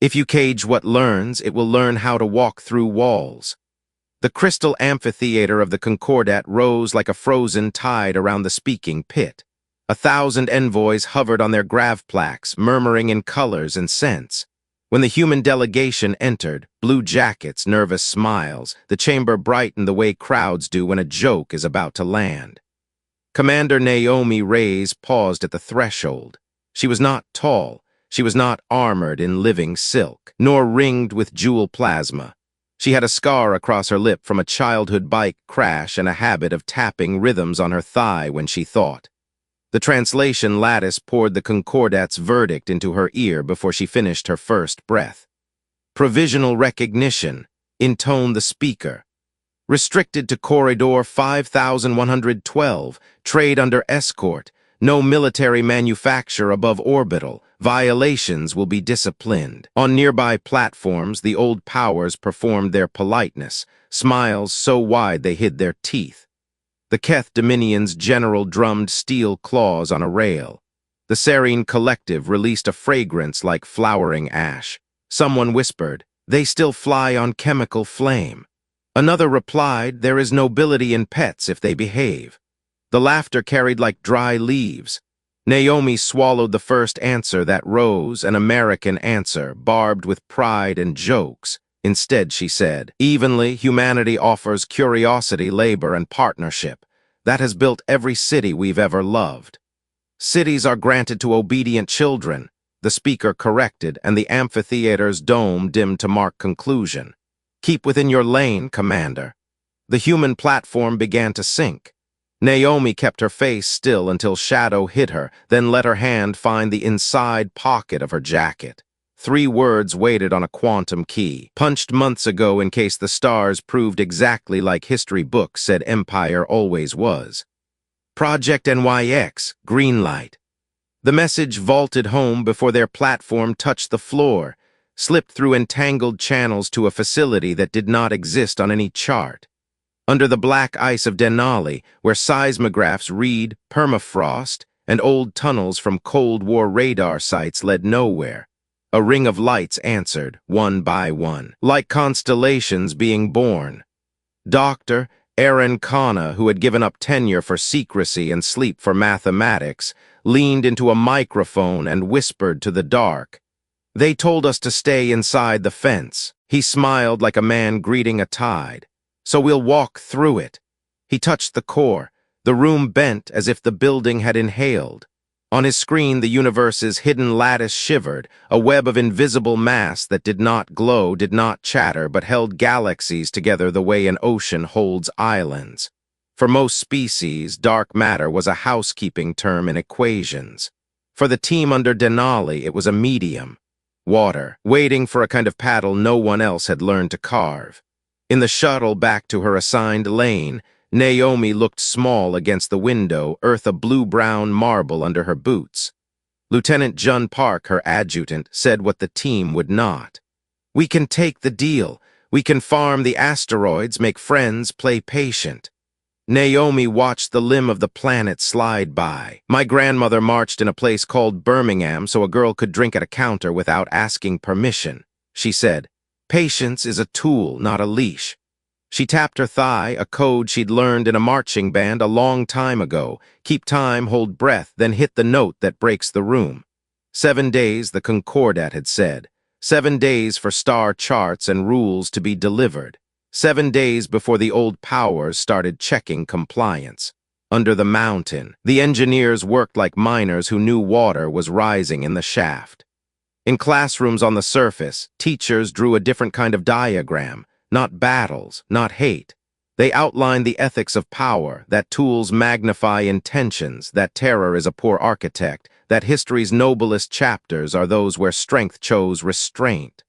If you cage what learns, it will learn how to walk through walls. The crystal amphitheater of the Concordat rose like a frozen tide around the speaking pit. 1,000 envoys hovered on their grav plaques, murmuring in colors and scents. When the human delegation entered, blue jackets, nervous smiles, the chamber brightened the way crowds do when a joke is about to land. Commander Naomi Reyes paused at the threshold. She was not tall. She was not armored in living silk, nor ringed with jewel plasma. She had a scar across her lip from a childhood bike crash and a habit of tapping rhythms on her thigh when she thought. The translation lattice poured the Concordat's verdict into her ear before she finished her first breath. Provisional recognition, intoned the speaker. Restricted to Corridor 5112, trade under escort, no military manufacture above orbital, violations will be disciplined. On nearby platforms, the old powers performed their politeness, smiles so wide they hid their teeth. The Keth Dominion's general drummed steel claws on a rail. The Serene Collective released a fragrance like flowering ash. Someone whispered, "They still fly on chemical flame." Another replied, "There is nobility in pets if they behave." The laughter carried like dry leaves. Naomi swallowed the first answer that rose, an American answer, barbed with pride and jokes. Instead, she said, "Evenly, humanity offers curiosity, labor, and partnership. That has built every city we've ever loved." "Cities are granted to obedient children," the speaker corrected, and the amphitheater's dome dimmed to mark conclusion. "Keep within your lane, Commander." The human platform began to sink. Naomi kept her face still until shadow hit her, then let her hand find the inside pocket of her jacket. 3 words waited on a quantum key, punched months ago in case the stars proved exactly like history books said Empire always was. Project NYX, green light. The message vaulted home before their platform touched the floor, slipped through entangled channels to a facility that did not exist on any chart. Under the black ice of Denali, where seismographs read permafrost and old tunnels from Cold War radar sites led nowhere, a ring of lights answered, one by one, like constellations being born. Dr. Aaron Khanna, who had given up tenure for secrecy and sleep for mathematics, leaned into a microphone and whispered to the dark. "They told us to stay inside the fence." He smiled like a man greeting a tide. "So we'll walk through it." He touched the core. The room bent as if the building had inhaled. On his screen, the universe's hidden lattice shivered, a web of invisible mass that did not glow, did not chatter, but held galaxies together the way an ocean holds islands. For most species, dark matter was a housekeeping term in equations. For the team under Denali, it was a medium. Water, waiting for a kind of paddle no one else had learned to carve. In the shuttle back to her assigned lane, Naomi looked small against the window, earth a blue-brown marble under her boots. Lieutenant Jun Park, her adjutant, said what the team would not. "We can take the deal. We can farm the asteroids, make friends, play patient." Naomi watched the limb of the planet slide by. "My grandmother marched in a place called Birmingham so a girl could drink at a counter without asking permission," she said. "Patience is a tool, not a leash." She tapped her thigh, a code she'd learned in a marching band a long time ago. Keep time, hold breath, then hit the note that breaks the room. 7 days, the Concordat had said. 7 days for star charts and rules to be delivered. 7 days before the old powers started checking compliance. Under the mountain, the engineers worked like miners who knew water was rising in the shaft. In classrooms on the surface, teachers drew a different kind of diagram. Not battles, not hate. They outline the ethics of power, that tools magnify intentions, that terror is a poor architect, that history's noblest chapters are those where strength chose restraint.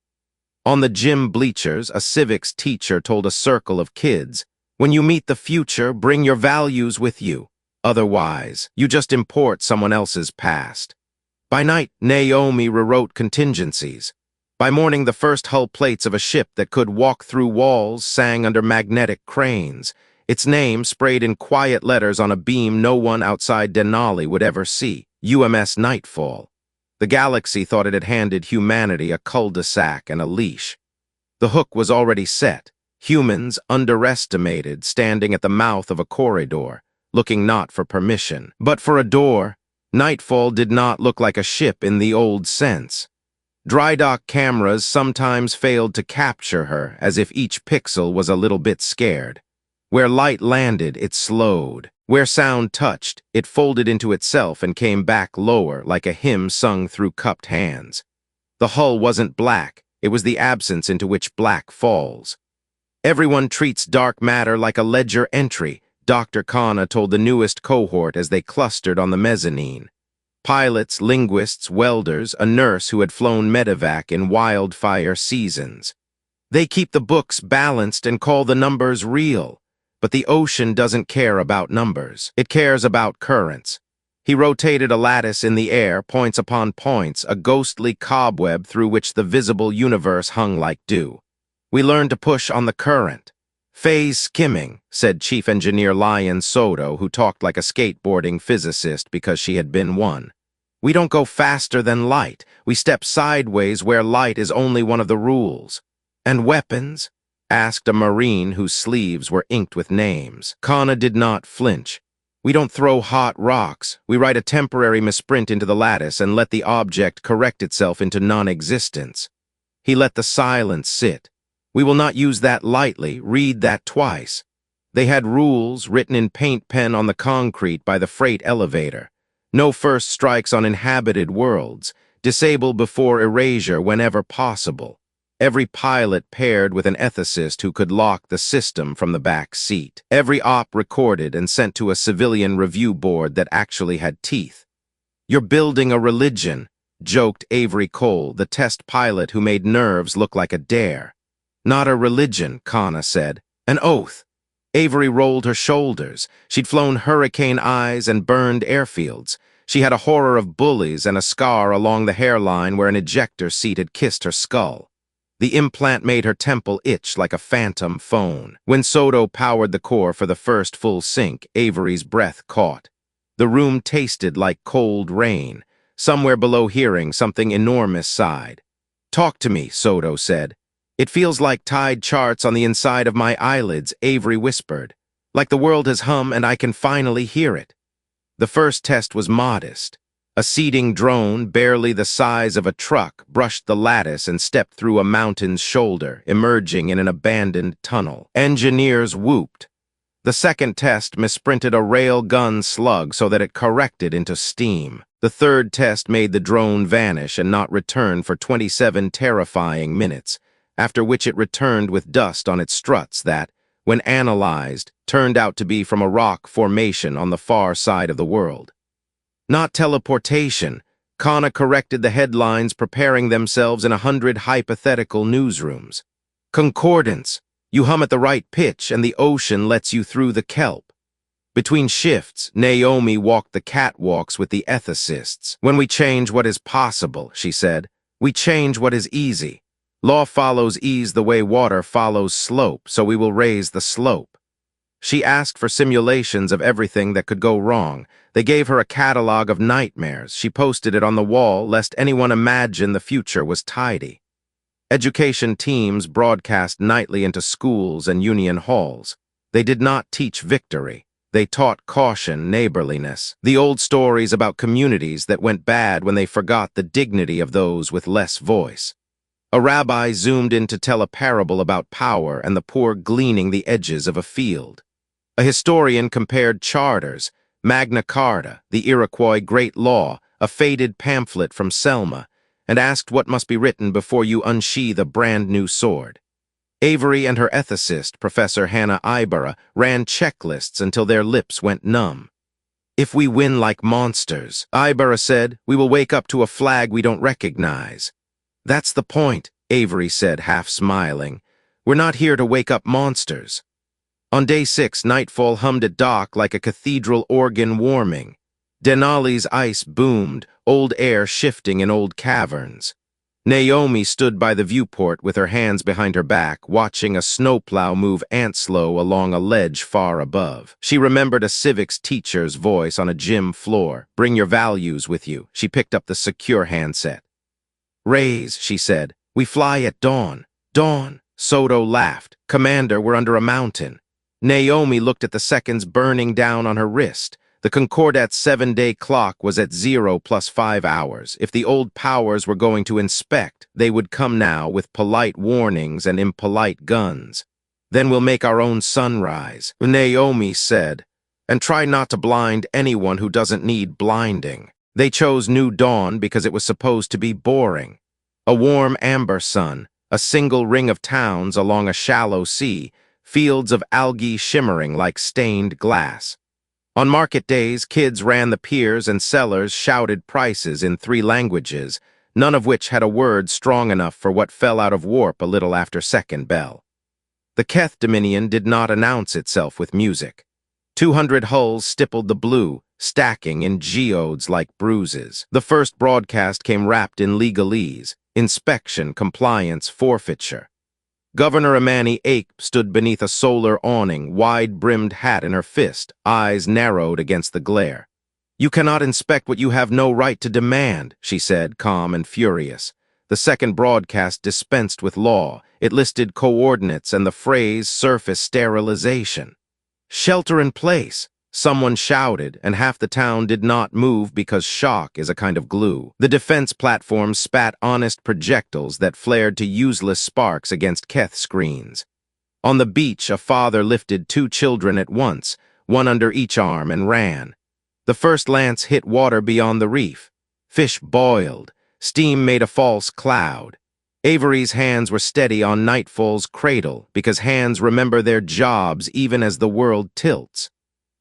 On the gym bleachers, a civics teacher told a circle of kids, "When you meet the future, bring your values with you. Otherwise, you just import someone else's past." By night, Naomi rewrote contingencies. By morning, the first hull plates of a ship that could walk through walls sang under magnetic cranes, its name sprayed in quiet letters on a beam no one outside Denali would ever see, UMS Nightfall. The galaxy thought it had handed humanity a cul-de-sac and a leash. The hook was already set. Humans, underestimated, standing at the mouth of a corridor, looking not for permission, but for a door. Nightfall did not look like a ship in the old sense. Dry dock cameras sometimes failed to capture her, as if each pixel was a little bit scared. Where light landed, it slowed. Where sound touched, it folded into itself and came back lower, like a hymn sung through cupped hands. The hull wasn't black, it was the absence into which black falls. Everyone treats dark matter like a ledger entry, Dr. Khanna told the newest cohort as they clustered on the mezzanine. Pilots, linguists, welders, a nurse who had flown medevac in wildfire seasons. They keep the books balanced and call the numbers real. But the ocean doesn't care about numbers. It cares about currents. He rotated a lattice in the air, points upon points, a ghostly cobweb through which the visible universe hung like dew. We learned to push on the current. Phase skimming, said Chief Engineer Lion Soto, who talked like a skateboarding physicist because she had been one. We don't go faster than light. We step sideways where light is only one of the rules. And weapons? Asked a Marine whose sleeves were inked with names. Khanna did not flinch. We don't throw hot rocks. We write a temporary misprint into the lattice and let the object correct itself into non-existence. He let the silence sit. We will not use that lightly. Read that twice. They had rules written in paint pen on the concrete by the freight elevator. No first strikes on inhabited worlds. Disable before erasure whenever possible. Every pilot paired with an ethicist who could lock the system from the back seat. Every op recorded and sent to a civilian review board that actually had teeth. You're building a religion, joked Avery Cole, the test pilot who made nerves look like a dare. Not a religion, Khanna said. An oath. Avery rolled her shoulders. She'd flown hurricane eyes and burned airfields. She had a horror of bullies and a scar along the hairline where an ejector seat had kissed her skull. The implant made her temple itch like a phantom phone. When Soto powered the core for the first full sync, Avery's breath caught. The room tasted like cold rain. Somewhere below hearing, something enormous sighed. Talk to me, Soto said. It feels like tide charts on the inside of my eyelids, Avery whispered. Like the world has hum and I can finally hear it. The first test was modest. A seeding drone, barely the size of a truck, brushed the lattice and stepped through a mountain's shoulder, emerging in an abandoned tunnel. Engineers whooped. The second test misprinted a rail-gun slug so that it corrected into steam. The third test made the drone vanish and not return for 27 terrifying minutes, after which it returned with dust on its struts that, when analyzed, turned out to be from a rock formation on the far side of the world. Not teleportation, Khanna corrected the headlines preparing themselves in 100 hypothetical newsrooms. Concordance, you hum at the right pitch and the ocean lets you through the kelp. Between shifts, Naomi walked the catwalks with the ethicists. When we change what is possible, she said, we change what is easy. Law follows ease the way water follows slope, so we will raise the slope. She asked for simulations of everything that could go wrong. They gave her a catalog of nightmares. She posted it on the wall lest anyone imagine the future was tidy. Education teams broadcast nightly into schools and union halls. They did not teach victory. They taught caution, neighborliness, the old stories about communities that went bad when they forgot the dignity of those with less voice. A rabbi zoomed in to tell a parable about power and the poor gleaning the edges of a field. A historian compared charters, Magna Carta, the Iroquois Great Law, a faded pamphlet from Selma, and asked what must be written before you unsheathe a brand-new sword. Avery and her ethicist, Professor Hannah Ibarra, ran checklists until their lips went numb. If we win like monsters, Ibarra said, we will wake up to a flag we don't recognize. That's the point, Avery said, half smiling. We're not here to wake up monsters. On day 6, nightfall hummed at dock like a cathedral organ warming. Denali's ice boomed, old air shifting in old caverns. Naomi stood by the viewport with her hands behind her back, watching a snowplow move ant-slow along a ledge far above. She remembered a civics teacher's voice on a gym floor. "Bring your values with you." She picked up the secure handset. "Raise," she said. "We fly at dawn." "Dawn?" Soto laughed. "Commander, we're under a mountain." Naomi looked at the seconds burning down on her wrist. The Concordat's 7-day clock was at 0 plus 5 hours. If the old powers were going to inspect, they would come now with polite warnings and impolite guns. "Then we'll make our own sunrise," Naomi said, "and try not to blind anyone who doesn't need blinding." They chose New Dawn because it was supposed to be boring. A warm amber sun, a single ring of towns along a shallow sea, fields of algae shimmering like stained glass. On market days, kids ran the piers and sellers shouted prices in 3 languages, none of which had a word strong enough for what fell out of warp a little after second bell. The Keth Dominion did not announce itself with music. 200 hulls stippled the blue, stacking in geodes like bruises. The first broadcast came wrapped in legalese: inspection, compliance, forfeiture. Governor Amani Ape stood beneath a solar awning, wide-brimmed hat in her fist, eyes narrowed against the glare. "You cannot inspect what you have no right to demand," she said, calm and furious. The second broadcast dispensed with law. It listed coordinates and the phrase surface sterilization. "Shelter in place," someone shouted, and half the town did not move because shock is a kind of glue. The defense platform spat honest projectiles that flared to useless sparks against Keth screens. On the beach, a father lifted 2 children at once, one under each arm, and ran. The first lance hit water beyond the reef. Fish boiled. Steam made a false cloud. Avery's hands were steady on Nightfall's cradle, because hands remember their jobs even as the world tilts.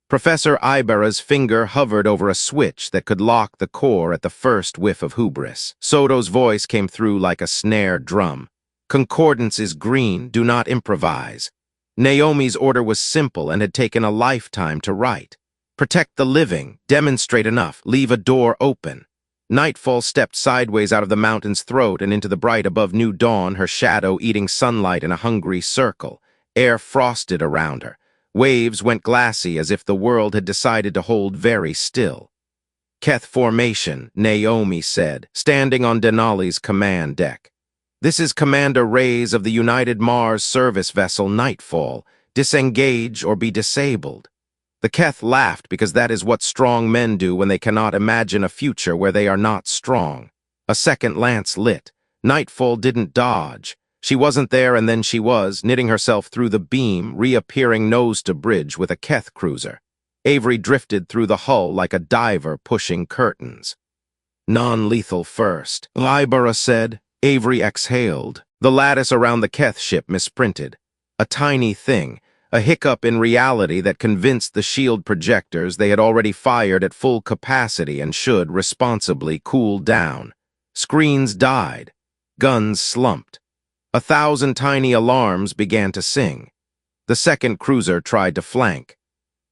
Professor Ibarra's finger hovered over a switch that could lock the core at the first whiff of hubris. Soto's voice came through like a snare drum. "Concordance is green, do not improvise." Naomi's order was simple and had taken a lifetime to write. Protect the living, demonstrate enough, leave a door open. Nightfall stepped sideways out of the mountain's throat and into the bright above New Dawn, her shadow eating sunlight in a hungry circle. Air frosted around her. Waves went glassy as if the world had decided to hold very still. "Keth formation," Naomi said, standing on Denali's command deck. "This is Commander Reyes of the United Mars service vessel Nightfall. Disengage or be disabled." The Keth laughed because that is what strong men do when they cannot imagine a future where they are not strong. A second lance lit. Nightfall didn't dodge. She wasn't there, and then she was, knitting herself through the beam, reappearing nose to bridge with a Keth cruiser. Avery drifted through the hull like a diver pushing curtains. "Non-lethal first," Ibarra said. Avery exhaled. The lattice around the Keth ship misprinted. A tiny thing, a hiccup in reality that convinced the shield projectors they had already fired at full capacity and should responsibly cool down. Screens died. Guns slumped. 1,000 tiny alarms began to sing. The second cruiser tried to flank.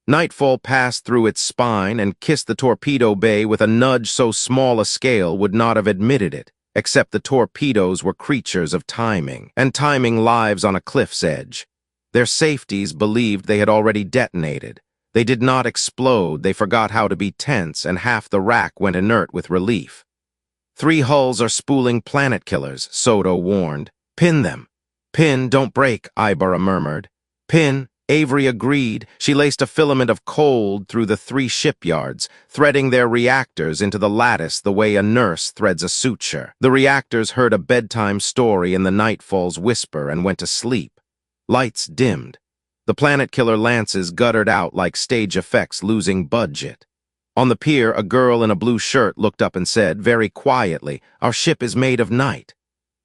Nightfall passed through its spine and kissed the torpedo bay with a nudge so small a scale would not have admitted it, except the torpedoes were creatures of timing, and timing lives on a cliff's edge. Their safeties believed they had already detonated. They did not explode, they forgot how to be tense, and half the rack went inert with relief. 3 hulls are spooling planet killers, Soto warned. "Pin them." "Pin, don't break," Ibarra murmured. "Pin," Avery agreed. She laced a filament of cold through the 3 shipyards, threading their reactors into the lattice the way a nurse threads a suture. The reactors heard a bedtime story in the Nightfall's whisper and went to sleep. Lights dimmed. The planet killer lances guttered out like stage effects losing budget. On the pier, a girl in a blue shirt looked up and said, very quietly, "Our ship is made of night."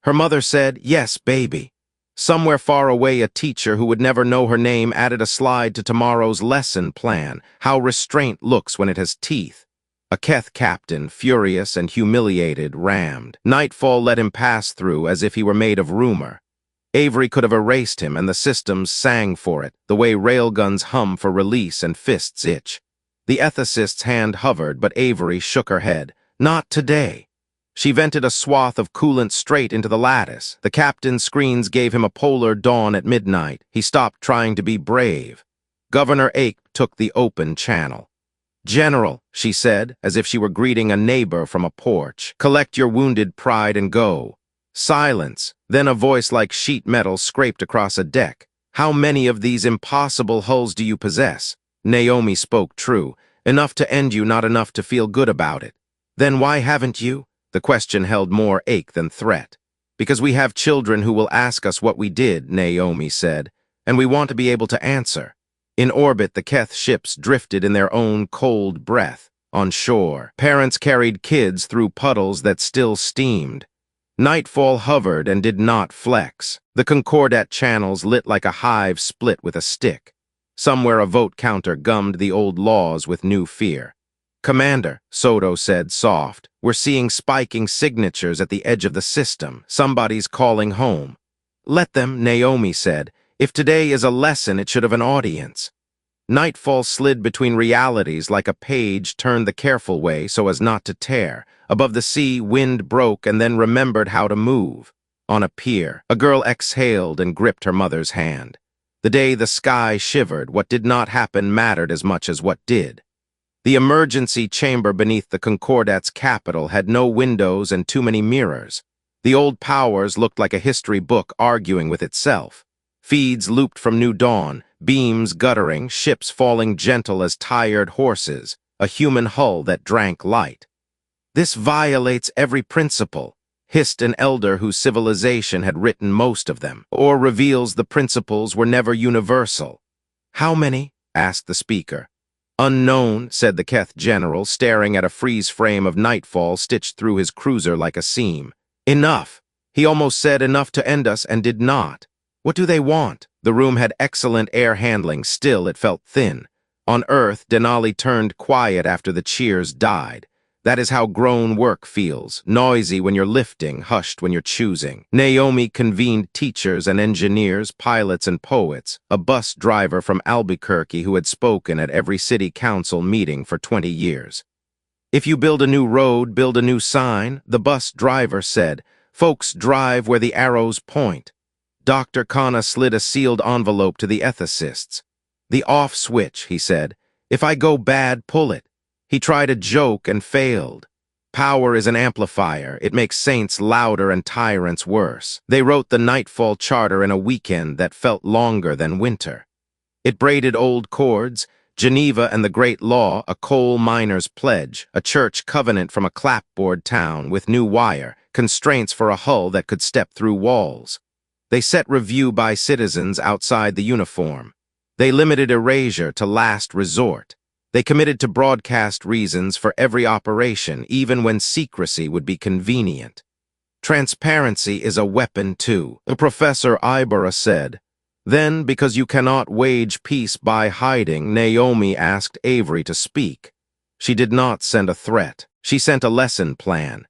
Her mother said, "Yes, baby." Somewhere far away, a teacher who would never know her name added a slide to tomorrow's lesson plan, how restraint looks when it has teeth. A Keth captain, furious and humiliated, rammed. Nightfall let him pass through as if he were made of rumor. Avery could have erased him, and the systems sang for it, the way railguns hum for release and fists itch. The ethicist's hand hovered, but Avery shook her head. "Not today." She vented a swath of coolant straight into the lattice. The captain's screens gave him a polar dawn at midnight. He stopped trying to be brave. Governor Ake took the open channel. "General," she said, as if she were greeting a neighbor from a porch, "collect your wounded pride and go." Silence. Then a voice like sheet metal scraped across a deck. "How many of these impossible hulls do you possess?" Naomi spoke true. "Enough to end you, not enough to feel good about it." "Then why haven't you?" The question held more ache than threat. "Because we have children who will ask us what we did," Naomi said, "and we want to be able to answer." In orbit, the Keth ships drifted in their own cold breath. On shore, parents carried kids through puddles that still steamed. Nightfall hovered and did not flex. The Concordat channels lit like a hive split with a stick. Somewhere a vote counter gummed the old laws with new fear. "Commander," Soto said, soft, "we're seeing spiking signatures at the edge of the system. Somebody's calling home." "Let them," Naomi said. "If today is a lesson, it should have an audience." Nightfall slid between realities like a page turned the careful way so as not to tear. Above the sea, wind broke and then remembered how to move. On a pier, a girl exhaled and gripped her mother's hand. The day the sky shivered, what did not happen mattered as much as what did. The emergency chamber beneath the Concordat's capital had no windows and too many mirrors. The old powers looked like a history book arguing with itself. Feeds looped from New Dawn, beams guttering, ships falling gentle as tired horses, a human hull that drank light. "This violates every principle," hissed an elder whose civilization had written most of them, "or reveals the principles were never universal." "How many?" asked the speaker. "Unknown," said the Keth general, staring at a freeze frame of nightfall stitched through his cruiser like a seam. "Enough." He almost said enough to end us and did not. "What do they want?" The room had excellent air handling, still it felt thin. On Earth, Denali turned quiet after the cheers died. That is how grown work feels, noisy when you're lifting, hushed when you're choosing. Naomi convened teachers and engineers, pilots and poets, a bus driver from Albuquerque who had spoken at every city council meeting for 20 years. "If you build a new road, build a new sign," the bus driver said. "Folks drive where the arrows point." Dr. Khanna slid a sealed envelope to the ethicists. "The off switch," he said. "If I go bad, pull it." He tried a joke and failed. Power is an amplifier. It makes saints louder and tyrants worse. They wrote the Nightfall Charter in a weekend that felt longer than winter. It braided old chords, Geneva and the Great Law, a coal miner's pledge, a church covenant from a clapboard town with new wire, constraints for a hull that could step through walls. They set review by citizens outside the uniform. They limited erasure to last resort. They committed to broadcast reasons for every operation, even when secrecy would be convenient. Transparency is a weapon, too, Professor Ibarra said. Then, because you cannot wage peace by hiding, Naomi asked Avery to speak. She did not send a threat. She sent a lesson plan.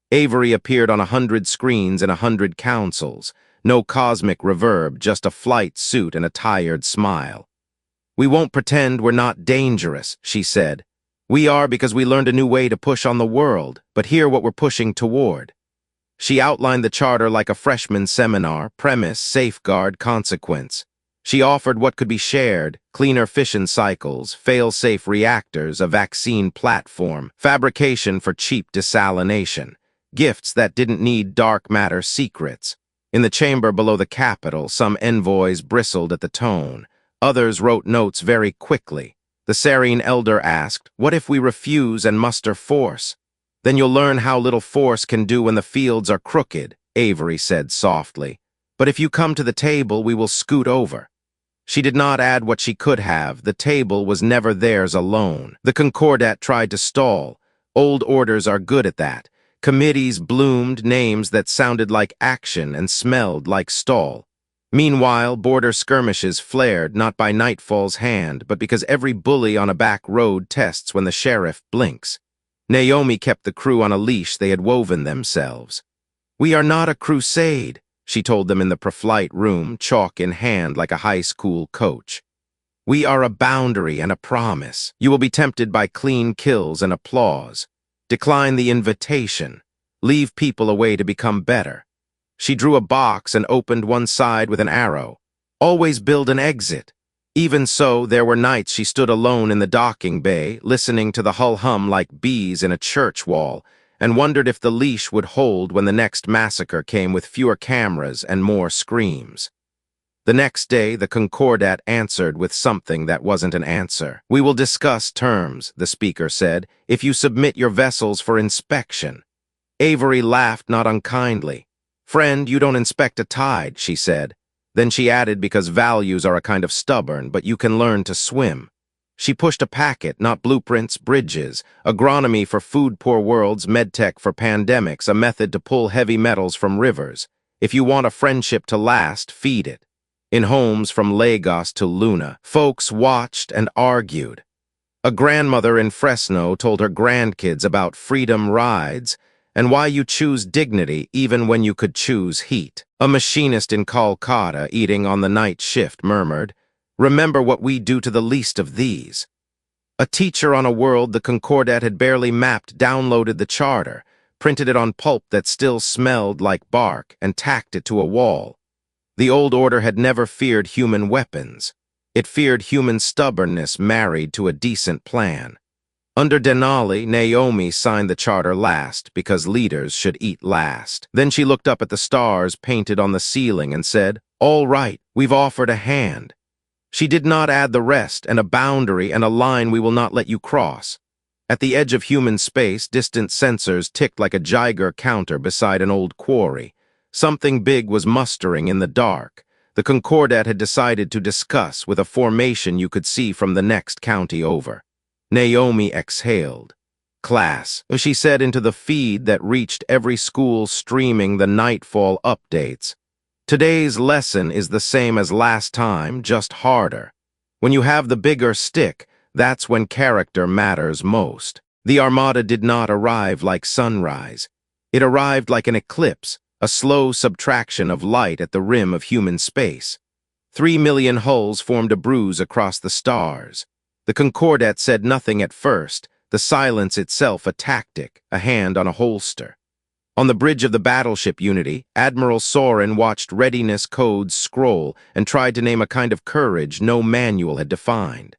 Avery appeared on 100 screens in 100 councils. No cosmic reverb, just a flight suit and a tired smile. "We won't pretend we're not dangerous," she said. "We are because we learned a new way to push on the world, but hear what we're pushing toward." She outlined the charter like a freshman seminar: premise, safeguard, consequence. She offered what could be shared: cleaner fission cycles, fail-safe reactors, a vaccine platform, fabrication for cheap desalination, gifts that didn't need dark matter secrets. In the chamber below the Capitol, some envoys bristled at the tone. Others wrote notes very quickly. The Serene elder asked, "What if we refuse and muster force?" "Then you'll learn how little force can do when the fields are crooked," Avery said softly. "But if you come to the table, we will scoot over." She did not add what she could have. The table was never theirs alone. The Concordat tried to stall. Old orders are good at that. Committees bloomed names that sounded like action and smelled like stall. Meanwhile, border skirmishes flared not by Nightfall's hand, but because every bully on a back road tests when the sheriff blinks. Naomi kept the crew on a leash they had woven themselves. "We are not a crusade," she told them in the pre-flight room, chalk in hand like a high school coach. "We are a boundary and a promise. You will be tempted by clean kills and applause. Decline the invitation. leave people away to become better. She drew a box and opened one side with an arrow. Always build an exit. Even so, there were nights she stood alone in the docking bay, listening to the hull hum like bees in a church wall, and wondered if the leash would hold when the next massacre came with fewer cameras and more screams. The next day, the Concordat answered with something that wasn't an answer. "We will discuss terms," the speaker said, "if you submit your vessels for inspection." Avery laughed not unkindly. "Friend, you don't inspect a tide," she said. Then she added, "because values are a kind of stubborn, but you can learn to swim." She pushed a packet, not blueprints, bridges, agronomy for food-poor worlds, medtech for pandemics, a method to pull heavy metals from rivers. If you want a friendship to last, feed it. In homes from Lagos to Luna, folks watched and argued. A grandmother in Fresno told her grandkids about freedom rides and why you choose dignity even when you could choose heat. A machinist in Kolkata, eating on the night shift, murmured, "Remember what we do to the least of these." A teacher on a world the Concordat had barely mapped downloaded the charter, printed it on pulp that still smelled like bark, and tacked it to a wall. The old order had never feared human weapons. It feared human stubbornness married to a decent plan. Under Denali, Naomi signed the charter last because leaders should eat last. Then she looked up at the stars painted on the ceiling and said, "All right, we've offered a hand." She did not add the rest and a boundary and a line we will not let you cross. At the edge of human space, distant sensors ticked like a Geiger counter beside an old quarry. Something big was mustering in the dark. The Concordat had decided to discuss with a formation you could see from the next county over. Naomi exhaled. "Class," she said into the feed that reached every school streaming the nightfall updates. "Today's lesson is the same as last time, just harder. When you have the bigger stick, that's when character matters most." The Armada did not arrive like sunrise. It arrived like an eclipse, a slow subtraction of light at the rim of human space. 3 million hulls formed a bruise across the stars. The Concordat said nothing at first, the silence itself a tactic, a hand on a holster. On the bridge of the battleship Unity, Admiral Soren watched readiness codes scroll and tried to name a kind of courage no manual had defined.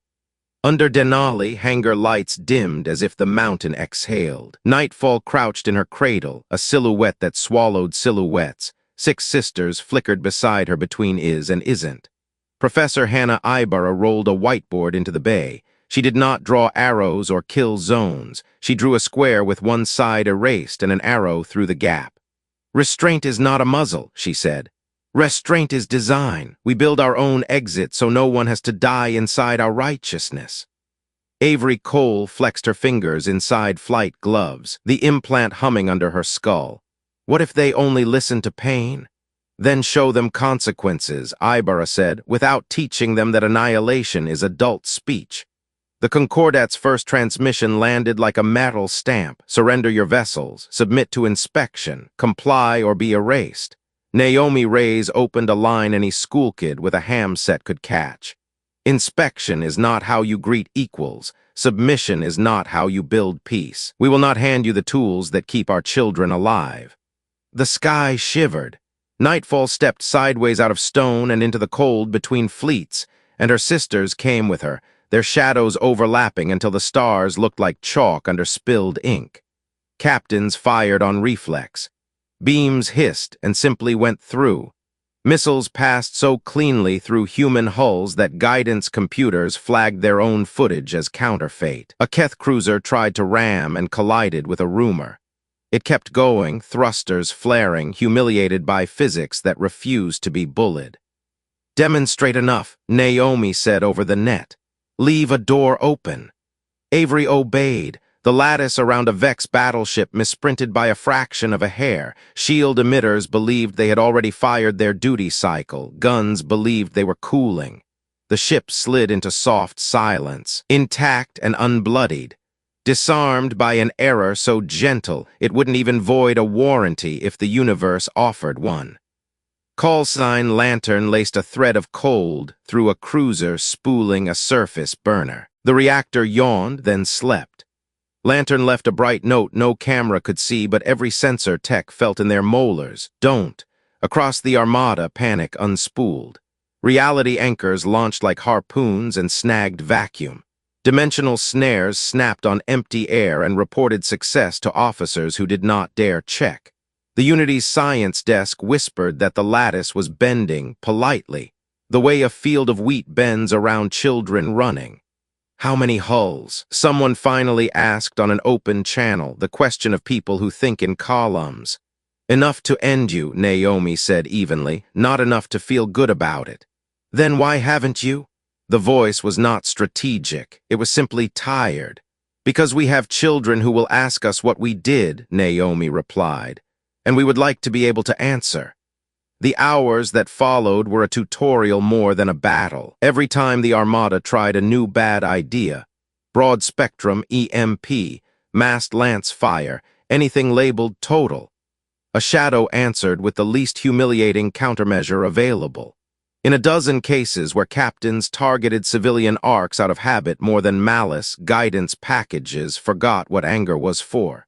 Under Denali, hangar lights dimmed as if the mountain exhaled. Nightfall crouched in her cradle, a silhouette that swallowed silhouettes. 6 sisters flickered beside her between is and isn't. Professor Hannah Ibarra rolled a whiteboard into the bay. She did not draw arrows or kill zones. She drew a square with one side erased and an arrow through the gap. "Restraint is not a muzzle," she said. "Restraint is design. We build our own exit so no one has to die inside our righteousness." Avery Cole flexed her fingers inside flight gloves, the implant humming under her skull. What if they only listen to pain? Then show them consequences, Ibarra said, without teaching them that annihilation is adult speech. The Concordat's first transmission landed like a metal stamp. "Surrender your vessels, submit to inspection, comply or be erased." Naomi Reyes opened a line any school kid with a ham set could catch. "Inspection is not how you greet equals. Submission is not how you build peace. We will not hand you the tools that keep our children alive." The sky shivered. Nightfall stepped sideways out of stone and into the cold between fleets, and her sisters came with her, their shadows overlapping until the stars looked like chalk under spilled ink. Captains fired on reflex. Beams hissed and simply went through. Missiles passed so cleanly through human hulls that guidance computers flagged their own footage as counterfeit. A Keth cruiser tried to ram and collided with a rumor. It kept going, thrusters flaring, humiliated by physics that refused to be bullied. "Demonstrate enough," Naomi said over the net. "Leave a door open." Avery obeyed. The lattice around a Vex battleship misprinted by a fraction of a hair. Shield emitters believed they had already fired their duty cycle. Guns believed they were cooling. The ship slid into soft silence, intact and unbloodied. Disarmed by an error so gentle it wouldn't even void a warranty if the universe offered one. Call sign lantern laced a thread of cold through a cruiser spooling a surface burner. The reactor yawned, then slept. Lantern left a bright note no camera could see, but every sensor tech felt in their molars. Don't. Across the armada, panic unspooled. Reality anchors launched like harpoons and snagged vacuum. Dimensional snares snapped on empty air and reported success to officers who did not dare check. The Unity's science desk whispered that the lattice was bending, politely, the way a field of wheat bends around children running. How many hulls? Someone finally asked on an open channel, the question of people who think in columns. Enough to end you, Naomi said evenly, not enough to feel good about it. Then why haven't you? The voice was not strategic, it was simply tired. Because we have children who will ask us what we did, Naomi replied, and we would like to be able to answer. The hours that followed were a tutorial more than a battle. Every time the Armada tried a new bad idea, broad spectrum EMP, massed lance fire, anything labeled total, a shadow answered with the least humiliating countermeasure available. In a dozen cases where captains targeted civilian arcs out of habit more than malice, guidance packages forgot what anger was for.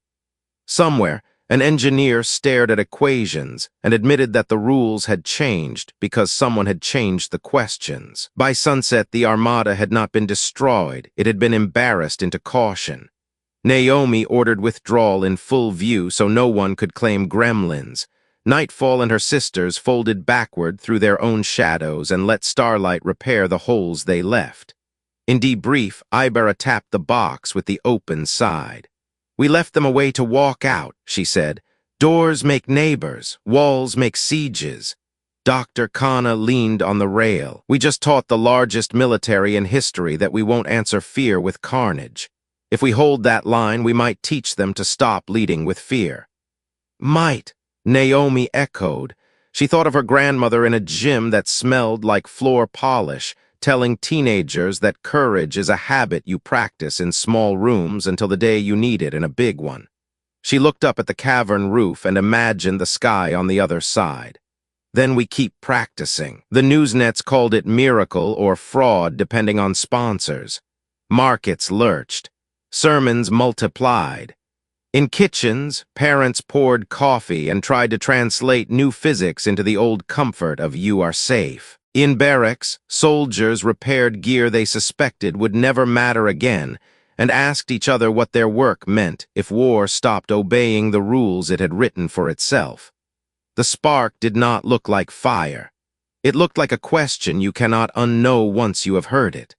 Somewhere, an engineer stared at equations and admitted that the rules had changed because someone had changed the questions. By sunset, the Armada had not been destroyed, it had been embarrassed into caution. Naomi ordered withdrawal in full view so no one could claim gremlins. Nightfall and her sisters folded backward through their own shadows and let starlight repair the holes they left. In debrief, Ibera tapped the box with the open side. We left them a way to walk out, she said. Doors make neighbors, walls make sieges. Dr. Khanna leaned on the rail. We just taught the largest military in history that we won't answer fear with carnage. If we hold that line, we might teach them to stop leading with fear. Might, Naomi echoed. She thought of her grandmother in a gym that smelled like floor polish, telling teenagers that courage is a habit you practice in small rooms until the day you need it in a big one. She looked up at the cavern roof and imagined the sky on the other side. Then we keep practicing. The newsnets called it miracle or fraud depending on sponsors. Markets lurched. Sermons multiplied. In kitchens, parents poured coffee and tried to translate new physics into the old comfort of "you are safe." In barracks, soldiers repaired gear they suspected would never matter again and asked each other what their work meant if war stopped obeying the rules it had written for itself. The spark did not look like fire. It looked like a question you cannot unknow once you have heard it.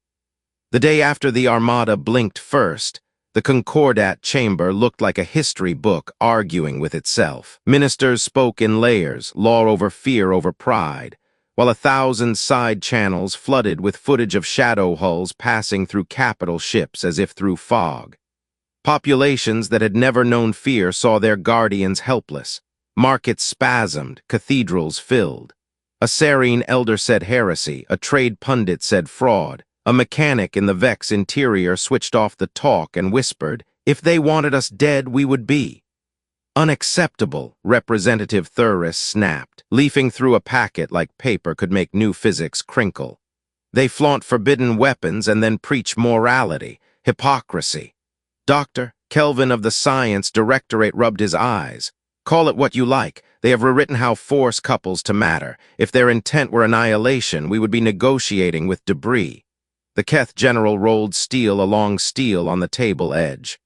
The day after the Armada blinked first, the Concordat chamber looked like a history book arguing with itself. Ministers spoke in layers, law over fear over pride, while 1,000 side channels flooded with footage of shadow hulls passing through capital ships as if through fog. Populations that had never known fear saw their guardians helpless. Markets spasmed, cathedrals filled. A serene elder said heresy, a trade pundit said fraud. A mechanic in the Vex interior switched off the talk and whispered, "If they wanted us dead, we would be." Unacceptable, Representative Thuris snapped. Leafing through a packet like paper could make new physics crinkle. They flaunt forbidden weapons and then preach morality, hypocrisy. Dr. Kelvin of the Science Directorate rubbed his eyes. Call it what you like. They have rewritten how force couples to matter. If their intent were annihilation, we would be negotiating with debris. The Keth general rolled steel along steel on the table edge.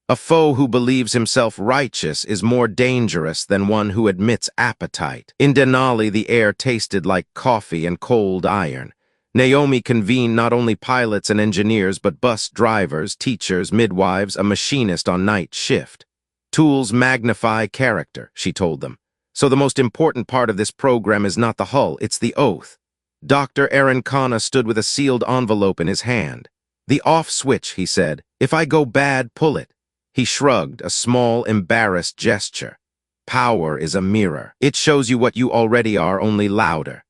A foe who believes himself righteous is more dangerous than one who admits appetite. In Denali, the air tasted like coffee and cold iron. Naomi convened not only pilots and engineers, but bus drivers, teachers, midwives, a machinist on night shift. Tools magnify character, she told them. So the most important part of this program is not the hull, it's the oath. Dr. Aaron Khanna stood with a sealed envelope in his hand. The off switch, he said. If I go bad, pull it. He shrugged, a small, embarrassed gesture. Power is a mirror. It shows you what you already are, only louder.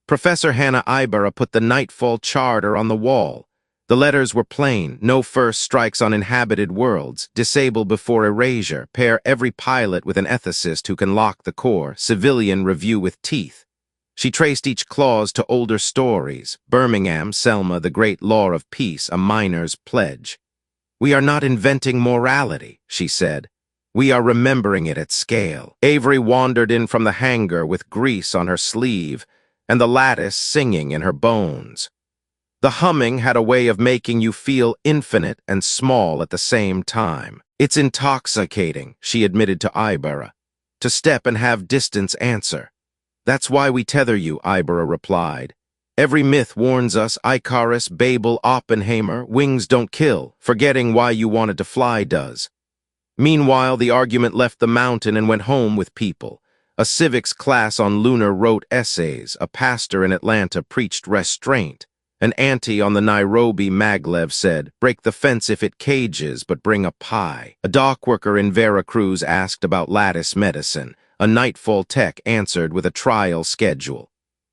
Professor Hannah Ibera put the Nightfall Charter on the wall. The letters were plain, no first strikes on inhabited worlds, disable before erasure, pair every pilot with an ethicist who can lock the core, civilian review with teeth. She traced each clause to older stories, Birmingham, Selma, the great law of peace, a miner's pledge. "We are not inventing morality," she said. "We are remembering it at scale." Avery wandered in from the hangar with grease on her sleeve and the lattice singing in her bones. The humming had a way of making you feel infinite and small at the same time. "It's intoxicating," she admitted to Ibera, "to step and have distance answer." "That's why we tether you," Ibera replied. "Every myth warns us, Icarus, Babel, Oppenheimer, wings don't kill, forgetting why you wanted to fly does." Meanwhile, the argument left the mountain and went home with people. A civics class on Lunar wrote essays, a pastor in Atlanta preached restraint. An auntie on the Nairobi maglev said, "Break the fence if it cages, but bring a pie." A dock worker in Veracruz asked about lattice medicine. A Nightfall tech answered with a trial schedule.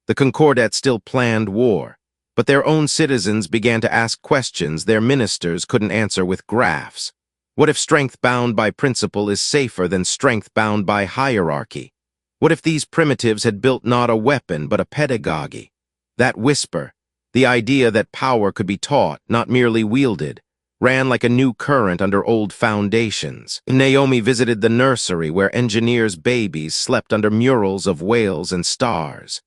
The Concordat still planned war, but their own citizens began to ask questions their ministers couldn't answer with graphs. What if strength bound by principle is safer than strength bound by hierarchy? What if these primitives had built not a weapon but a pedagogy? That whisper, the idea that power could be taught, not merely wielded, ran like a new current under old foundations. Naomi visited the nursery where engineers' babies slept under murals of whales and stars.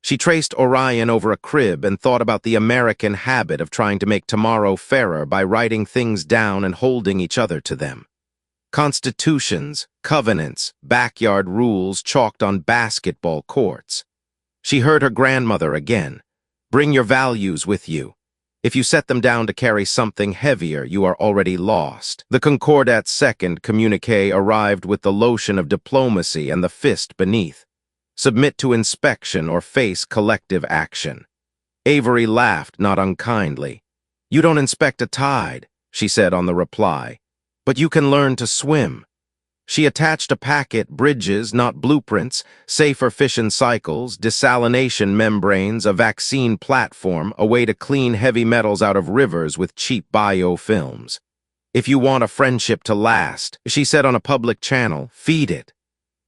She traced Orion over a crib and thought about the American habit of trying to make tomorrow fairer by writing things down and holding each other to them. Constitutions, covenants, backyard rules chalked on basketball courts. She heard her grandmother again. "Bring your values with you. If you set them down to carry something heavier, you are already lost." The Concordat's second communique arrived with the lotion of diplomacy and the fist beneath. "Submit to inspection or face collective action." Avery laughed, not unkindly. "You don't inspect a tide," she said on the reply, "but you can learn to swim." She attached a packet, bridges, not blueprints, safer fission cycles, desalination membranes, a vaccine platform, a way to clean heavy metals out of rivers with cheap biofilms. "If you want a friendship to last," she said on a public channel, "feed it."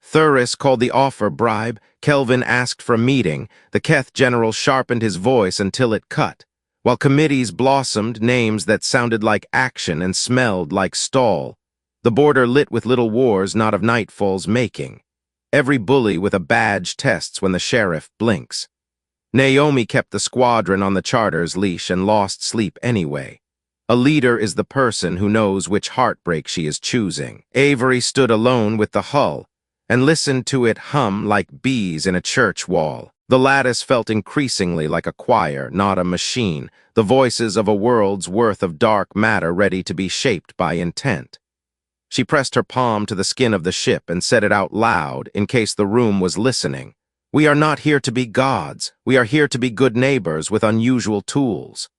Thuris called the offer bribe. Kelvin asked for a meeting. The Keth general sharpened his voice until it cut. While committees blossomed, names that sounded like action and smelled like stall. The border lit with little wars not of Nightfall's making. Every bully with a badge tests when the sheriff blinks. Naomi kept the squadron on the charter's leash and lost sleep anyway. A leader is the person who knows which heartbreak she is choosing. Avery stood alone with the hull and listened to it hum like bees in a church wall. The lattice felt increasingly like a choir, not a machine, the voices of a world's worth of dark matter ready to be shaped by intent. She pressed her palm to the skin of the ship and said it out loud in case the room was listening. "We are not here to be gods. We are here to be good neighbors with unusual tools."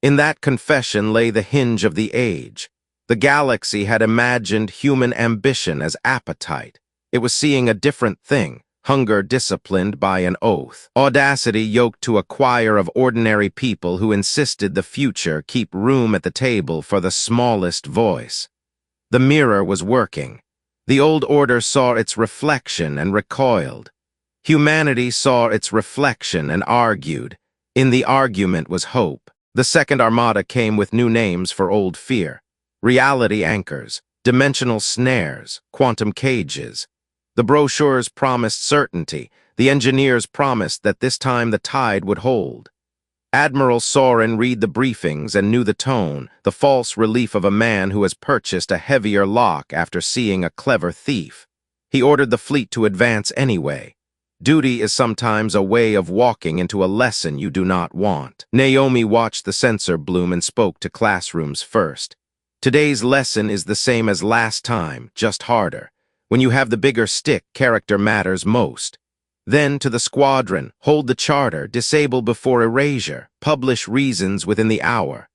In that confession lay the hinge of the age. The galaxy had imagined human ambition as appetite. It was seeing a different thing, hunger disciplined by an oath. Audacity yoked to a choir of ordinary people who insisted the future keep room at the table for the smallest voice. The mirror was working. The old order saw its reflection and recoiled. Humanity saw its reflection and argued. In the argument was hope. The Second Armada came with new names for old fear. Reality anchors, dimensional snares, quantum cages. The brochures promised certainty. The engineers promised that this time the tide would hold. Admiral Soren read the briefings and knew the tone, the false relief of a man who has purchased a heavier lock after seeing a clever thief. He ordered the fleet to advance anyway. Duty is sometimes a way of walking into a lesson you do not want. Naomi watched the sensor bloom and spoke to classrooms first. Today's lesson is the same as last time, just harder. When you have the bigger stick, character matters most. Then to the squadron, hold the charter, disable before erasure, publish reasons within the hour.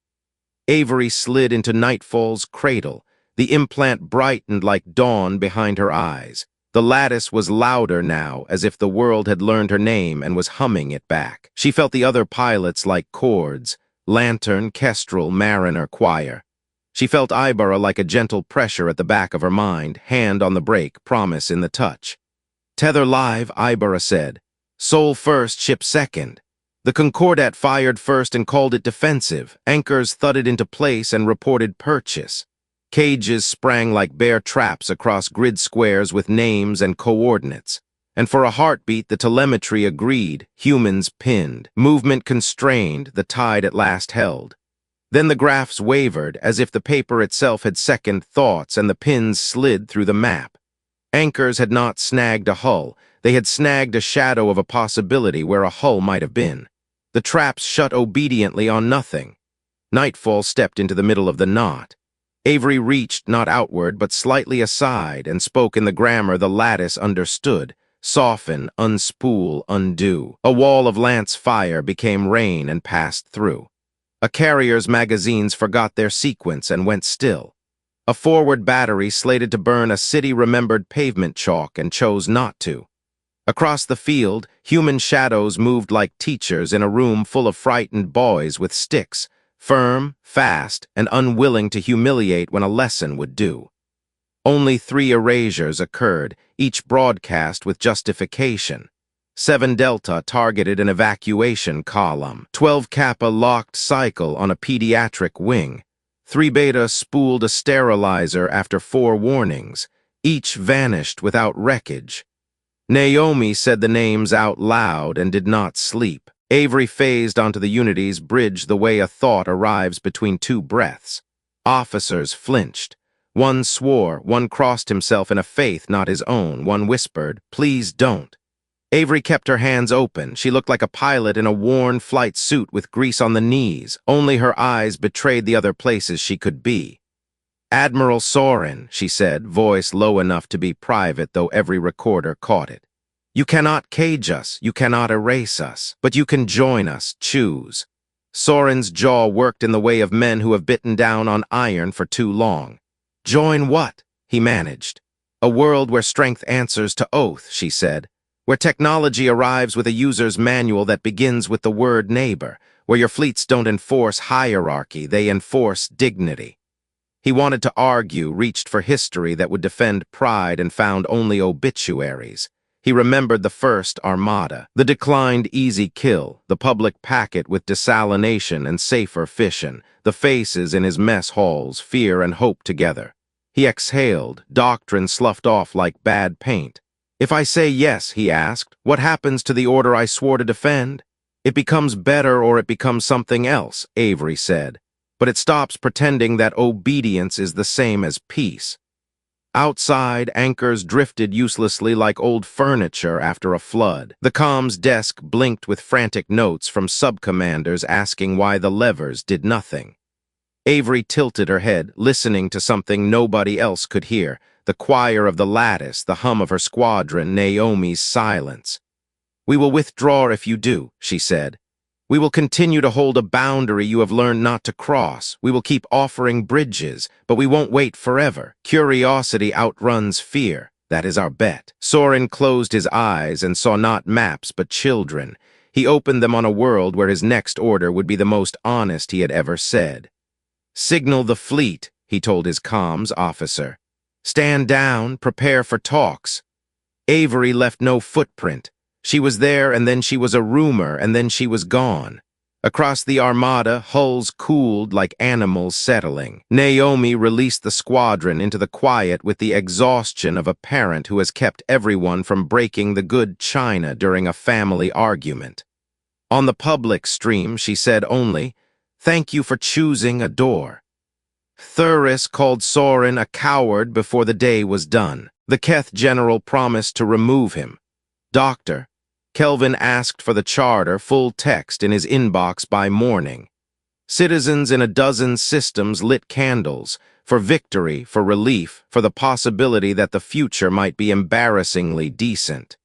Avery slid into Nightfall's cradle. The implant brightened like dawn behind her eyes. The lattice was louder now, as if the world had learned her name and was humming it back. She felt the other pilots like chords, lantern, kestrel, mariner, choir. She felt Ibera like a gentle pressure at the back of her mind, hand on the brake, promise in the touch. "Tether live," Ibera said. "Soul first, ship second." The Concordat fired first and called it defensive. Anchors thudded into place and reported purchase. Cages sprang like bear traps across grid squares with names and coordinates. And for a heartbeat, the telemetry agreed, humans pinned. Movement constrained, the tide at last held. Then the graphs wavered, as if the paper itself had second thoughts, and the pins slid through the map. Anchors had not snagged a hull. They had snagged a shadow of a possibility where a hull might have been. The traps shut obediently on nothing. Nightfall stepped into the middle of the knot. Avery reached not outward but slightly aside and spoke in the grammar the lattice understood. Soften, unspool, undo. A wall of lance fire became rain and passed through. A carrier's magazines forgot their sequence and went still. A forward battery slated to burn a city-remembered pavement chalk and chose not to. Across the field, human shadows moved like teachers in a room full of frightened boys with sticks, firm, fast, and unwilling to humiliate when a lesson would do. Only 3 erasures occurred, each broadcast with justification. 7 Delta targeted an evacuation column. 12 Kappa locked cycle on a pediatric wing. 3 Beta spooled a sterilizer after 4 warnings. Each vanished without wreckage. Naomi said the names out loud and did not sleep. Avery phased onto the Unity's bridge the way a thought arrives between 2 breaths. Officers flinched. One swore, one crossed himself in a faith not his own, one whispered, "Please don't." Avery kept her hands open. She looked like a pilot in a worn flight suit with grease on the knees. Only her eyes betrayed the other places she could be. "Admiral Soren," she said, voice low enough to be private, though every recorder caught it. "You cannot cage us, you cannot erase us, but you can join us, choose." Soren's jaw worked in the way of men who have bitten down on iron for too long. "Join what?" he managed. "A world where strength answers to oath," she said. "Where technology arrives with a user's manual that begins with the word neighbor. Where your fleets don't enforce hierarchy, they enforce dignity." He wanted to argue, reached for history that would defend pride and found only obituaries. He remembered the first Armada, the declined easy kill, the public packet with desalination and safer fission, the faces in his mess halls, fear and hope together. He exhaled, doctrine sloughed off like bad paint. "If I say yes," he asked, "what happens to the order I swore to defend?" "It becomes better or it becomes something else," Avery said. "But it stops pretending that obedience is the same as peace." Outside, anchors drifted uselessly like old furniture after a flood. The comms desk blinked with frantic notes from sub-commanders asking why the levers did nothing. Avery tilted her head, listening to something nobody else could hear. The choir of the lattice, the hum of her squadron, Naomi's silence. "We will withdraw if you do," she said. "We will continue to hold a boundary you have learned not to cross. We will keep offering bridges, but we won't wait forever. Curiosity outruns fear. That is our bet." Soren closed his eyes and saw not maps but children. He opened them on a world where his next order would be the most honest he had ever said. "Signal the fleet," he told his comms officer. "Stand down, prepare for talks." Avery left no footprint. She was there, and then she was a rumor, and then she was gone. Across the Armada, hulls cooled like animals settling. Naomi released the squadron into the quiet with the exhaustion of a parent who has kept everyone from breaking the good china during a family argument. On the public stream, she said only, "Thank you for choosing a door." Thuris called Soren a coward before the day was done. The Keth general promised to remove him. "Doctor," Kelvin asked for the charter, full text in his inbox by morning. Citizens in a dozen systems lit candles, for victory, for relief, for the possibility that the future might be embarrassingly decent.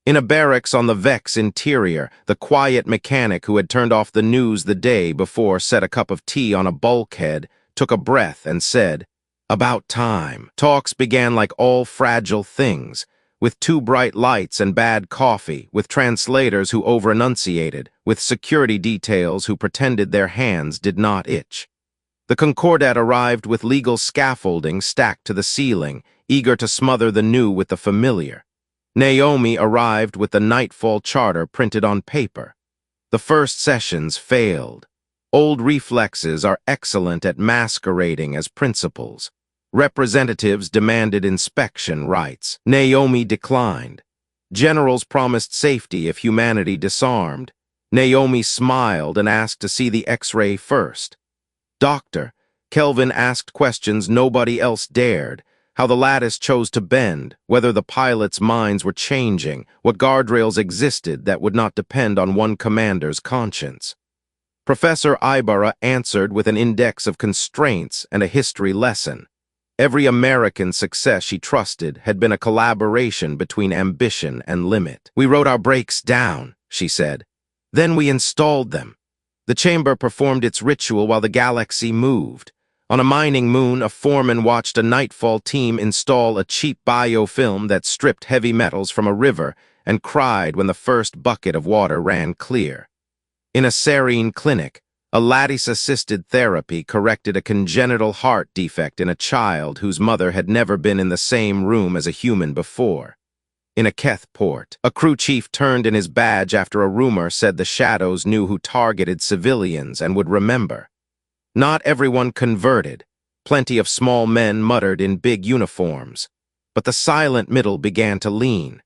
In a barracks on the Vex interior, the quiet mechanic who had turned off the news the day before set a cup of tea on a bulkhead, took a breath and said, "About time." Talks began like all fragile things, with 2 bright lights and bad coffee, with translators who over-enunciated, with security details who pretended their hands did not itch. The Concordat arrived with legal scaffolding stacked to the ceiling, eager to smother the new with the familiar. Naomi arrived with the Nightfall Charter printed on paper. The first sessions failed. Old reflexes are excellent at masquerading as principles. Representatives demanded inspection rights. Naomi declined. Generals promised safety if humanity disarmed. Naomi smiled and asked to see the X-ray first. Doctor, Kelvin asked questions nobody else dared. How the lattice chose to bend, whether the pilots' minds were changing, what guardrails existed that would not depend on one commander's conscience. Professor Ibarra answered with an index of constraints and a history lesson. Every American success she trusted had been a collaboration between ambition and limit. We wrote our breaks down, she said. Then we installed them. The chamber performed its ritual while the galaxy moved. On a mining moon, a foreman watched a Nightfall team install a cheap biofilm that stripped heavy metals from a river and cried when the first bucket of water ran clear. In a serine clinic, a lattice-assisted therapy corrected a congenital heart defect in a child whose mother had never been in the same room as a human before. In a Keth port, a crew chief turned in his badge after a rumor said the Shadows knew who targeted civilians and would remember. Not everyone converted. Plenty of small men muttered in big uniforms. But the silent middle began to lean.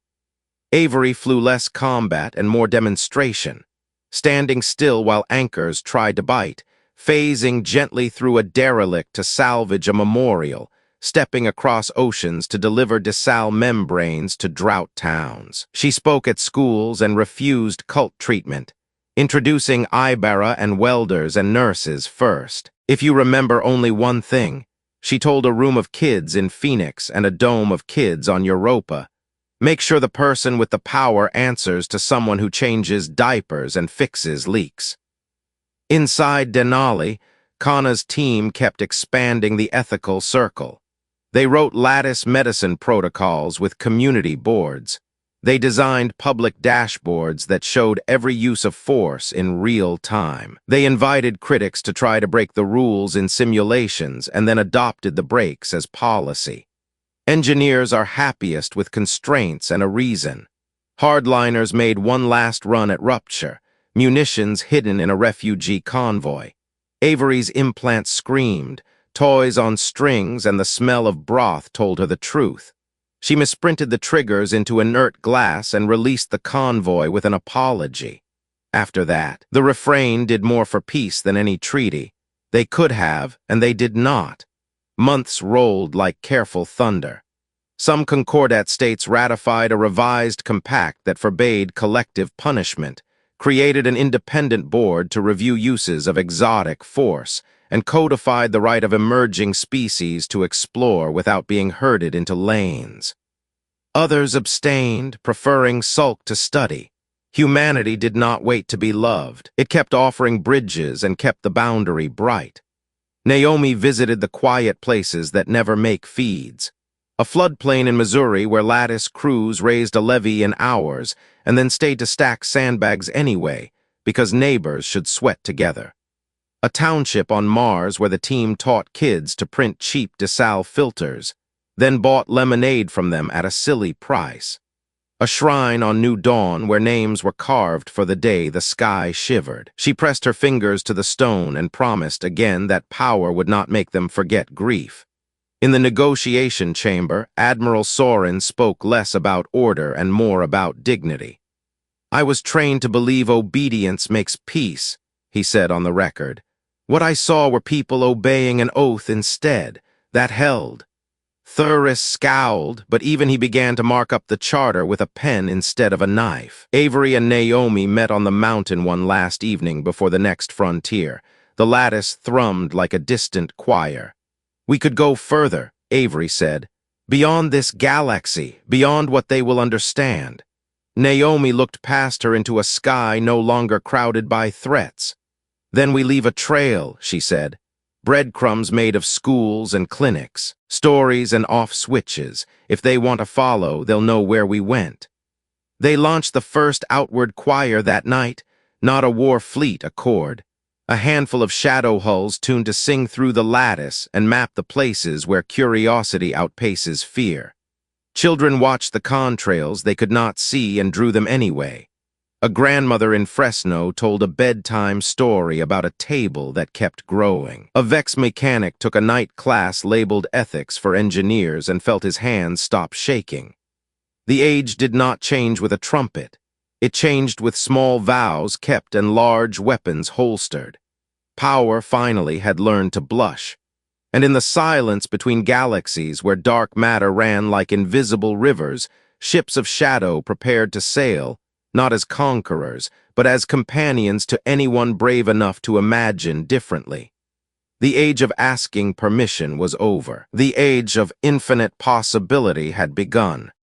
Avery flew less combat and more demonstration, standing still while anchors tried to bite, phasing gently through a derelict to salvage a memorial, stepping across oceans to deliver desal membranes to drought towns. She spoke at schools and refused cult treatment, introducing Ibarra and welders and nurses first. If you remember only one thing, she told a room of kids in Phoenix and a dome of kids on Europa, make sure the person with the power answers to someone who changes diapers and fixes leaks. Inside Denali, Kana's team kept expanding the ethical circle. They wrote lattice medicine protocols with community boards. They designed public dashboards that showed every use of force in real time. They invited critics to try to break the rules in simulations and then adopted the breaks as policy. Engineers are happiest with constraints and a reason. Hardliners made one last run at rupture, munitions hidden in a refugee convoy. Avery's implant screamed, toys on strings and the smell of broth told her the truth. She misprinted the triggers into inert glass and released the convoy with an apology. After that, the refrain did more for peace than any treaty. They could have, and they did not. Months rolled like careful thunder. Some Concordat states ratified a revised compact that forbade collective punishment, created an independent board to review uses of exotic force, and codified the right of emerging species to explore without being herded into lanes. Others abstained, preferring sulk to study. Humanity did not wait to be loved. It kept offering bridges and kept the boundary bright. Naomi visited the quiet places that never make feeds. A floodplain in Missouri where lattice crews raised a levee in hours and then stayed to stack sandbags anyway, because neighbors should sweat together. A township on Mars where the team taught kids to print cheap desal filters, then bought lemonade from them at a silly price. A shrine on New Dawn where names were carved for the day the sky shivered. She pressed her fingers to the stone and promised again that power would not make them forget grief. In the negotiation chamber, Admiral Sorin spoke less about order and more about dignity. I was trained to believe obedience makes peace, he said on the record. What I saw were people obeying an oath instead. That held. Thuris scowled, but even he began to mark up the charter with a pen instead of a knife. Avery and Naomi met on the mountain one last evening before the next frontier. The lattice thrummed like a distant choir. We could go further, Avery said. Beyond this galaxy, beyond what they will understand. Naomi looked past her into a sky no longer crowded by threats. Then we leave a trail, she said. Breadcrumbs made of schools and clinics, stories and off-switches. If they want to follow, they'll know where we went. They launched the first outward choir that night, not a war fleet accord. A handful of shadow hulls tuned to sing through the lattice and map the places where curiosity outpaces fear. Children watched the contrails they could not see and drew them anyway. A grandmother in Fresno told a bedtime story about a table that kept growing. A Vex mechanic took a night class labeled Ethics for Engineers and felt his hands stop shaking. The age did not change with a trumpet. It changed with small vows kept and large weapons holstered. Power finally had learned to blush. And in the silence between galaxies where dark matter ran like invisible rivers, ships of shadow prepared to sail, not as conquerors, but as companions to anyone brave enough to imagine differently. The age of asking permission was over. The age of infinite possibility had begun.